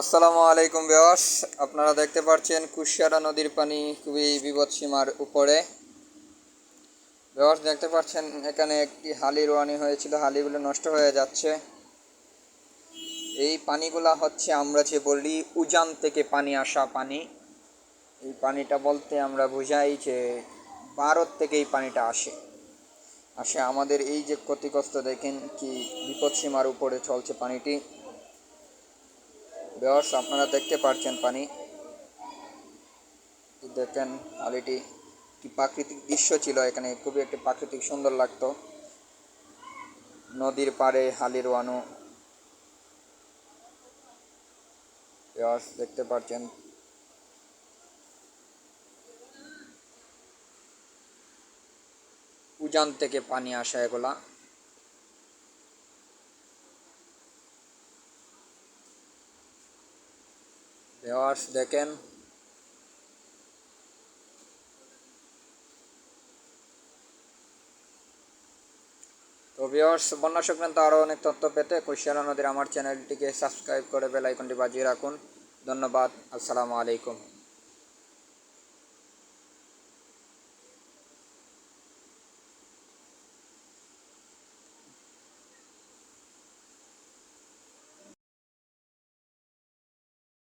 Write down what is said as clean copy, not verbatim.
আসসালামু আলাইকুম ভিউয়ার্স, আপনারা দেখতে পাচ্ছেন কুশিয়ারা নদীর পানি খুবই বিপদসীমার উপরে। ভিউয়ার্স দেখতে পাচ্ছেন এখানে একটি হালি রোয়ানি হয়েছিল, হালিগুলো নষ্ট হয়ে যাচ্ছে। এই পানিগুলা হচ্ছে আমরা যে বলি উজান থেকে পানি আসা পানি। এই পানিটা বলতে আমরা বুঝাই যে ভারত থেকে এই পানিটা আসে আমাদের এই যে ক্ষতিগ্রস্ত দেখেন কি বিপদসীমার উপরে চলছে পানিটি। ভিউয়ার্স আপনারা দেখতে পাচ্ছেন পানি, দেখেন হালিটি কি প্রাকৃতিক দৃশ্য ছিল। এখানে খুবই একটি প্রাকৃতিক সুন্দর লাগতো, নদীর পাড়ে হালি রোয়ানো। দেখতে পাচ্ছেন উজান থেকে পানি আসা এগুলা। দেখেন তো ভিউয়ার্স, বন্যা সংক্রান্ত আরও অনেক তথ্য পেতে কুশিয়ারা নদীর আমার চ্যানেলটিকে সাবস্ক্রাইব করে বেল আইকনটি বাজিয়ে রাখুন। ধন্যবাদ। আসসালামু আলাইকুম।